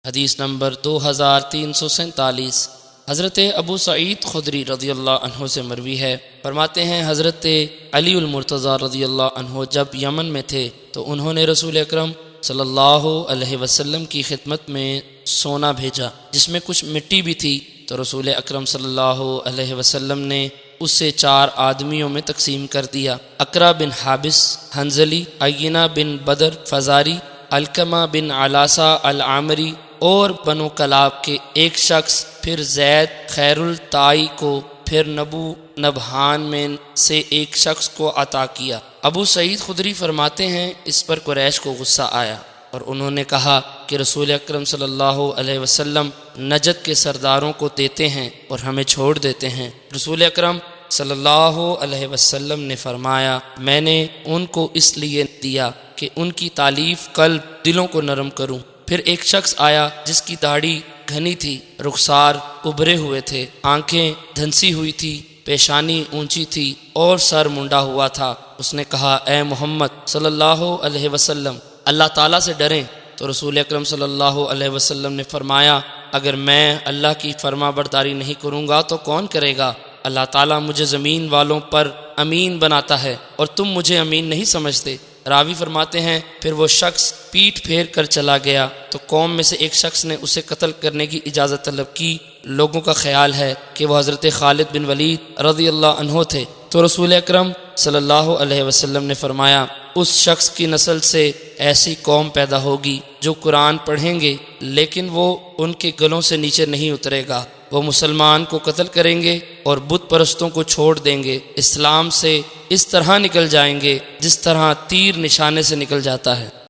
حدیث نمبر 2347۔ حضرت ابو سعید خدری رضی اللہ عنہ سے مروی ہے، فرماتے ہیں حضرت علی المرتضیٰ رضی اللہ عنہ جب یمن میں تھے تو انہوں نے رسول اکرم صلی اللہ علیہ وسلم کی خدمت میں سونا بھیجا جس میں کچھ مٹی بھی تھی، تو رسول اکرم صلی اللہ علیہ وسلم نے اسے 4 آدمیوں میں تقسیم کر دیا۔ اقرا بن حابس حنظلی، عینہ بن بدر فزاری، علقمہ بن علاسہ العامری اور بنو کلاب کے ایک شخص، پھر زید خیر الطائی کو، پھر نبو نبہان میں سے ایک شخص کو عطا کیا۔ ابو سعید خدری فرماتے ہیں اس پر قریش کو غصہ آیا اور انہوں نے کہا کہ رسول اکرم صلی اللہ علیہ وسلم نجد کے سرداروں کو دیتے ہیں اور ہمیں چھوڑ دیتے ہیں۔ رسول اکرم صلی اللہ علیہ وسلم نے فرمایا، میں نے ان کو اس لیے دیا کہ ان کی تالیف قلب دلوں کو نرم کروں۔ پھر ایک شخص آیا جس کی داڑھی گھنی تھی، رخسار ابھرے ہوئے تھے، آنکھیں دھنسی ہوئی تھی، پیشانی اونچی تھی اور سر منڈا ہوا تھا۔ اس نے کہا، اے محمد صلی اللہ علیہ وسلم، اللہ تعالیٰ سے ڈریں۔ تو رسول اکرم صلی اللہ علیہ وسلم نے فرمایا، اگر میں اللہ کی فرما برداری نہیں کروں گا تو کون کرے گا؟ اللہ تعالیٰ مجھے زمین والوں پر امین بناتا ہے اور تم مجھے امین نہیں سمجھتے۔ راوی فرماتے ہیں پھر وہ شخص پیٹھ پھیر کر چلا گیا تو قوم میں سے ایک شخص نے اسے قتل کرنے کی اجازت طلب کی۔ لوگوں کا خیال ہے کہ وہ حضرت خالد بن ولید رضی اللہ عنہ تھے، تو رسول اکرم صلی اللہ علیہ وسلم نے فرمایا، اس شخص کی نسل سے ایسی قوم پیدا ہوگی جو قرآن پڑھیں گے لیکن وہ ان کے گلوں سے نیچے نہیں اترے گا، وہ مسلمان کو قتل کریں گے اور بت پرستوں کو چھوڑ دیں گے، اسلام سے اس طرح نکل جائیں گے جس طرح تیر نشانے سے نکل جاتا ہے۔